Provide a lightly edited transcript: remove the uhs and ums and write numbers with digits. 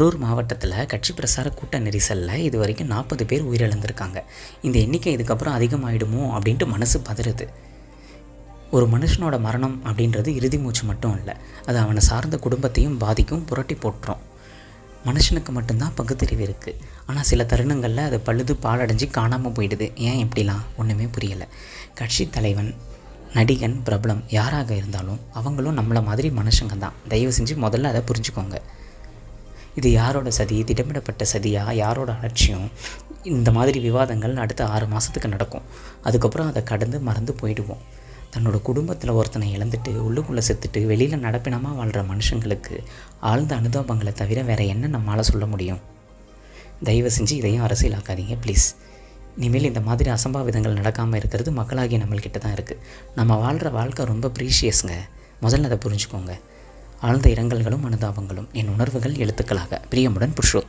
கரூர் மாவட்டத்தில் கட்சி பிரசார கூட்ட நெரிசலில் இது வரைக்கும் 40 பேர் உயிரிழந்திருக்காங்க. இந்த எண்ணிக்கை இதுக்கப்புறம் அதிகமாகிடுமோ அப்படின்ட்டு மனசு பதறுது. ஒரு மனுஷனோட மரணம் அப்படின்றது இறுதி மூச்சு மட்டும் இல்லை, அது அவனை சார்ந்த குடும்பத்தையும் பாதிக்கும், புரட்டி போட்டுரும். மனுஷனுக்கு மட்டும்தான் பகுத்தறிவு இருக்குது, ஆனால் சில தருணங்களில் அது பழுது பாழடைஞ்சு காணாமல் போயிடுது. ஏன் இப்படிலாம் ஒன்றுமே புரியலை. கட்சி தலைவன், நடிகன், பிரபலம் யாராக இருந்தாலும் அவங்களும் நம்மளை மாதிரி மனுஷங்க தான். தயவு செஞ்சு முதல்ல அதை புரிஞ்சுக்கோங்க. இது யாரோட சதி, திட்டமிடப்பட்ட சதியா, யாரோட அலட்சியம்? இந்த மாதிரி விவாதங்கள் அடுத்த 6 மாதத்துக்கு நடக்கும். அதுக்கப்புறம் அதை கடந்து மறந்து போயிடுவோம். தன்னோட குடும்பத்தில் ஒருத்தனை இழந்துட்டு உள்ளுக்குள்ளே செத்துட்டு வெளியில் நடப்பினமாக வாழ்கிற மனுஷங்களுக்கு ஆழ்ந்த அனுதாபங்களை தவிர வேறு என்ன நம்மளால் சொல்ல முடியும்? தயவு செஞ்சு இதையும் அரசியலாக்காதீங்க ப்ளீஸ். இனிமேல் இந்த மாதிரி அசம்பாவிதங்கள் நடக்காமல் இருக்கிறது மக்களாகிய நம்மள்கிட்ட தான் இருக்குது. நம்ம வாழ்கிற வாழ்க்கை ரொம்ப ப்ரீஷியஸுங்க. முதல்ல அதை புரிஞ்சுக்கோங்க. ஆழ்ந்த இரங்கல்களும் அனுதாபங்களும். என் உணர்வுகள் எழுத்துக்களாக. பிரியமுடன் புருஷோத்.